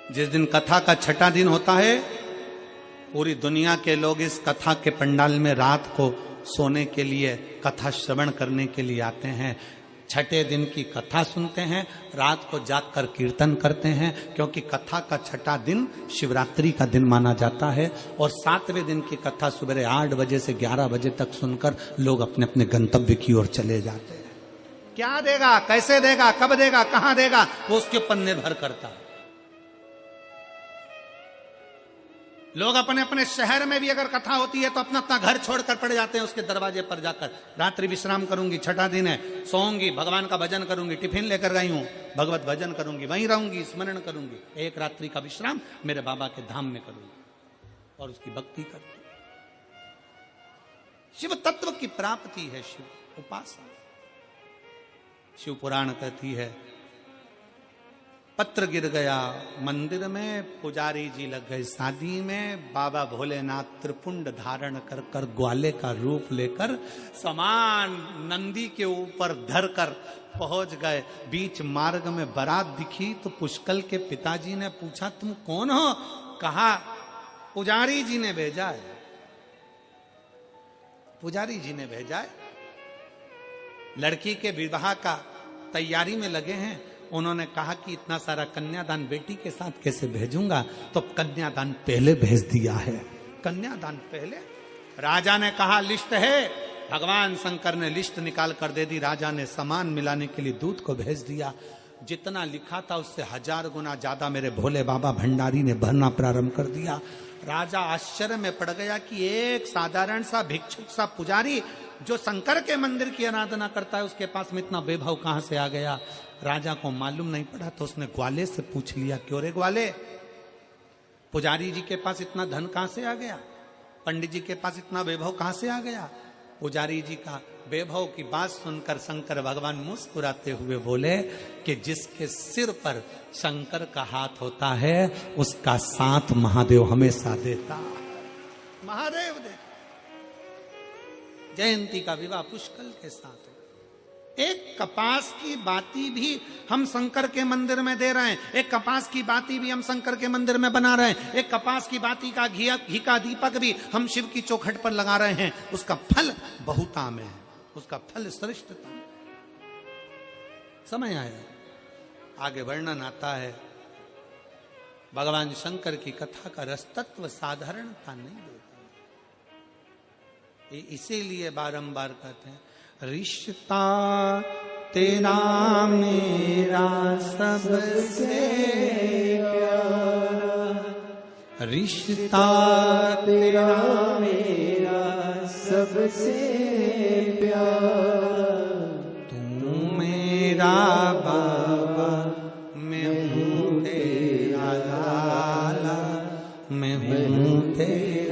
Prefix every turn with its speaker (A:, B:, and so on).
A: जिस दिन कथा का छठा दिन होता है, पूरी दुनिया के लोग इस कथा के पंडाल में रात को सोने के लिए, कथा श्रवण करने के लिए आते हैं। छठे दिन की कथा सुनते हैं, रात को जागकर कीर्तन करते हैं, क्योंकि कथा का छठा दिन शिवरात्रि का दिन माना जाता है। और 7वें दिन की कथा सुबह 8 बजे से 11 बजे तक सुनकर लोग अपने अपने गंतव्य की ओर चले जाते हैं। क्या देगा, कैसे देगा, कब देगा, कहां देगा, वो उसके ऊपर निर्भर करता है। लोग अपने अपने शहर में भी अगर कथा होती है तो अपना अपना घर छोड़कर पड़ जाते हैं उसके दरवाजे पर जाकर। रात्रि विश्राम करूंगी, छठा दिन है, सोऊंगी, भगवान का भजन करूंगी, टिफिन लेकर गई हूं, भगवत भजन करूंगी, वहीं रहूंगी, स्मरण करूंगी, एक रात्रि का विश्राम मेरे बाबा के धाम में करूंगी और उसकी भक्ति करती। शिव तत्व की प्राप्ति है शिव उपासना। शिव पुराण कहती है, पत्र गिर गया मंदिर में, पुजारी जी लग गए शादी में, बाबा भोलेनाथ त्रिपुंड धारण कर कर ग्वाले का रूप लेकर समान नंदी के ऊपर धरकर पहुंच गए। बीच मार्ग में बारात दिखी तो पुष्कल के पिताजी ने पूछा, तुम कौन हो? कहा, पुजारी जी ने भेजा है, पुजारी जी ने भेजा है। लड़की के विवाह का तैयारी में लगे हैं। उन्होंने कहा कि इतना सारा कन्यादान बेटी के साथ कैसे भेजूंगा, तो कन्यादान पहले भेज दिया है। कन्यादान पहले राजा ने कहा लिस्ट है, भगवान शंकर ने लिस्ट निकाल कर दे दी। राजा ने सामान मिलाने के लिए दूत को भेज दिया। जितना लिखा था उससे 1000 गुना ज्यादा मेरे भोले बाबा भंडारी ने भरना प्रारंभ कर दिया। राजा आश्चर्य में पड़ गया कि एक साधारण सा भिक्षुक सा पुजारी जो शंकर के मंदिर की आराधना करता है, उसके पास में इतना वैभव कहां से आ गया। राजा को मालूम नहीं पड़ा तो उसने ग्वाले से पूछ लिया, क्यों रे ग्वाले, पुजारी जी के पास इतना धन कहां से आ गया, पंडित जी के पास इतना वैभव कहां से आ गया। पुजारी जी का वैभव की बात सुनकर शंकर भगवान मुस्कुराते हुए बोले कि जिसके सिर पर शंकर का हाथ होता है उसका साथ महादेव हमेशा देता। महादेव दे। जयंती का विवाह पुष्कल के साथ। एक कपास की बाती भी हम शंकर के मंदिर में दे रहे हैं, एक कपास की बाती भी हम शंकर के मंदिर में बना रहे हैं, एक कपास की बाती का घी का दीपक भी हम शिव की चौखट पर लगा रहे हैं। उसका फल बहुता में है, उसका फल श्रेष्ठता में। समय आया, आगे वर्णन आता है। भगवान शंकर की कथा का रस तत्व साधारणता नहीं देता, इसीलिए बारंबार कहते हैं, रिश्ता तेरा मेरा सबसे प्यारा, रिश्ता तेरा मेरा सबसे प्यारा, तू मेरा बाबा मैं हूँ तेरा लाला, मैं हूँ तेरा